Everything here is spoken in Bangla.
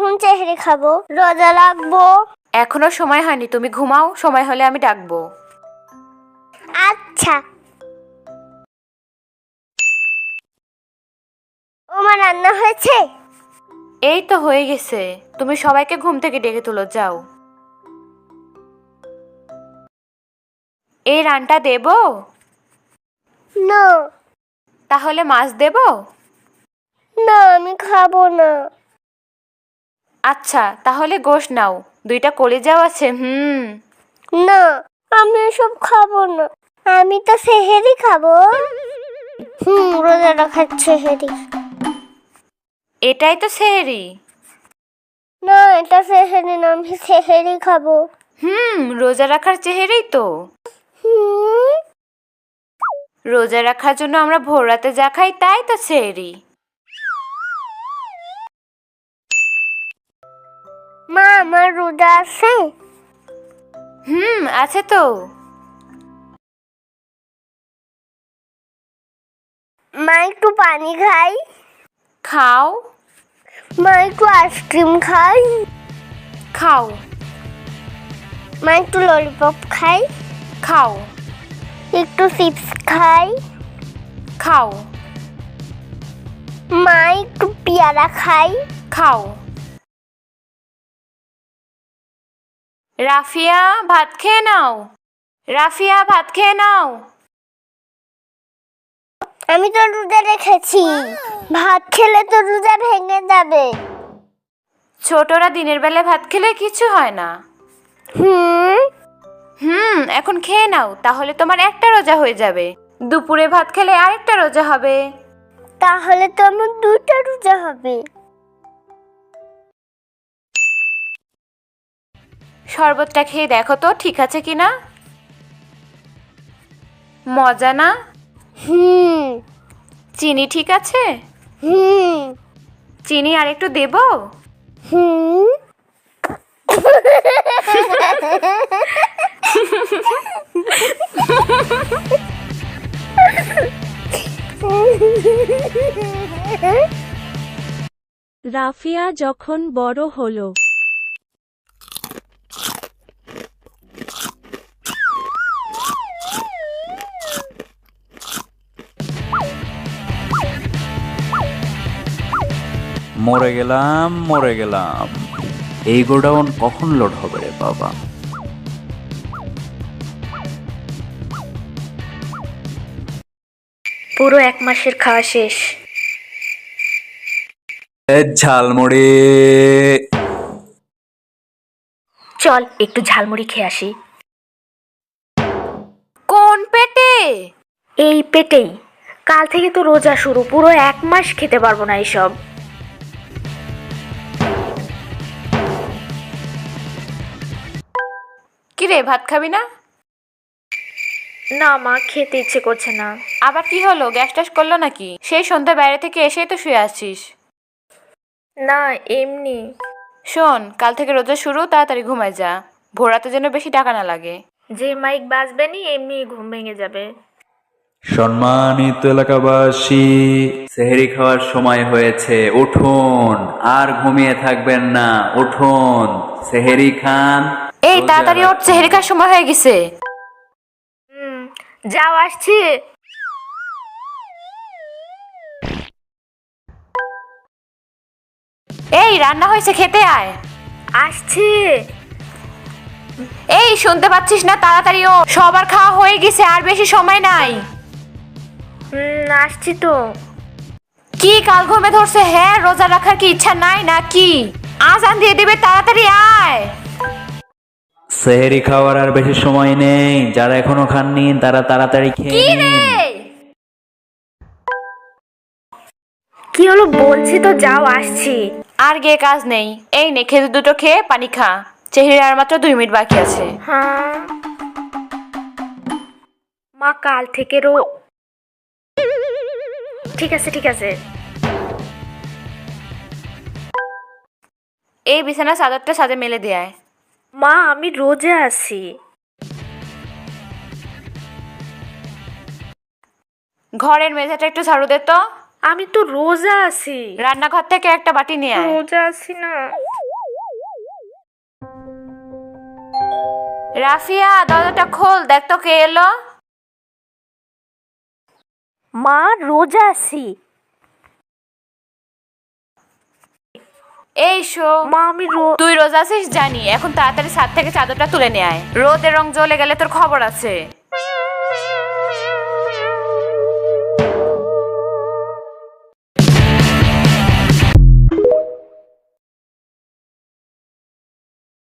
কখন সেহরি খাবো? রোজা রাখবো। এখনো সময় হয়নি, তুমি ঘুমাও, সময় হলে আমি ডাকবো। আচ্ছা। ওমা রান্না হয়েছে? এই তো হয়ে গেছে, তুমি সবাইকে ঘুম থেকে ডেকে তুলো, যাও। এই রানটা দেবো? না তাহলে মাছ দেবো? না, আমি খাবো না। আচ্ছা তাহলে গোশ নাও, 2টা কলিজাও আছে। না, আমি এসব খাবো না। আমি তো সেহরি খাবো। রোজা রাখার সেহরি। এটাই তো সেহরি। না, এটা সেহরি না, আমি সেহরি খাবো। রোজা রাখার চেহারাই তো। হুম, রোজা রাখার জন্য আমরা ভোর রাতে যা খাই তাই তো সেহরি। মা আমার রোজা আছে? আছে তো। মা একটু পানি খাই। খাও। মা একটু আইসক্রিম খাই। খাও। মা একটু ললিপপ খাই। খাও। একটু চিপস খাই। খাও। মা একটু পেয়ারা খাই। খাও। রাফিয়া ভাত খেয়ে নাও। রাফিয়া ভাত খেয়ে নাও। আমি তো রোজা রেখেছি, ভাত খেলে তো রোজা ভেঙে যাবে। ছোটরা দিনের বেলা ভাত খেলে কিছু হয় না। এখন খেয়ে নাও, তাহলে তোমার একটা রোজা হয়ে যাবে। দুপুরে ভাত খেলে আরেকটা রোজা হবে। তাহলে তো আমার 2টা রোজা হবে। শরবতটা খেয়ে দেখো তো ঠিক আছে কিনা। মজা না? চিনি ঠিক আছে? চিনি আর একটু দেবো? রাফিয়া যখন বড় হলো। মরে গেলাম। এই গোডাউন কখন লোড হবে রে বাবা? পুরো 1 মাসের খাওয়া শেষ। ঝালমুড়ি। চল একটু ঝালমুড়ি খেয়ে আসি। কোন পেটে? এই পেটেই। কাল থেকে তো রোজা শুরু, পুরো 1 মাস খেতে পারবো না এসব। কিরে ভাত খাবি না? না মা, খেতে ইচ্ছে করছে না। আবার কি হলো, গ্যাস ট্যাস করলো নাকি? সেই সন্ধ্যা বাইরে থেকে এসেই তো শুয়ে আছিস। না এমনি। শোন, কাল থেকে রোজা শুরু, তাড়াতাড়ি ঘুমায় যা, ভোর রাতে যেন বেশি টাকা না লাগে। যে মাইক বাজবে নি এমনি ঘুম ভেঙে যাবে। সম্মানিত এলাকাবাসী, সেহরি খাওয়ার সময় হয়েছে, উঠুন, আর ঘুমিয়ে থাকবেন না, উঠুন, সেহরি খান। এই তাড়াতাড়ি ওঠ, সেহরি খাওয়ার সময় হয়ে গেছে। যাও আসছি। এই রান্না হয়েছে, খেতে আয়। আসছি। এই শুনতে পাচ্ছিস না? তাড়াতাড়ি ও, সবার খাওয়া হয়ে গেছে, আর বেশি সময় নাই। আসছি তো। কি কাল ঘুমে ধরছে? হ্যাঁ, রোজা রাখার কি ইচ্ছা নাই নাকি? আজান দিয়ে দিবে, তাড়াতাড়ি আয়। সেহরি খাওয়ার আর বেশি সময় নেই, যারা এখনো খাননি তারা তাড়াতাড়ি খেয়ে নিন। কি হলো বলছি তো, যাও আসছি। আর গিয়ে কাজ নেই, এই নে খেজুর দুটো খেয়ে পানি খা, চেহারা আর মাত্র 2 মিনিট বাকি আছে। হ্যাঁ মা, কাল থেকে ঠিক আছে ঠিক আছে। এই বিছানা চাদরটা সাথে মেলে দেয়। মা আমি রোজা আছি। ঘরের মেঝেটা একটু ঝাড়ু দে তো। আমি তো রোজা আছি। রান্নাঘর থেকে একটা বাটি নিয়ে আয়। রোজা আছি না। রাফিয়া, দরজাটা খোল, দেখ তো কে এলো। মা, রোজা আছি। এই শো মা, আমি তুই রোজা আছিস জানি, এখন তাড়াতাড়ি ছাদ থেকে চাদরটা তুলে নিয়ে আয়, রোদের রং জ্বলে গেলে তোর খবর আছে।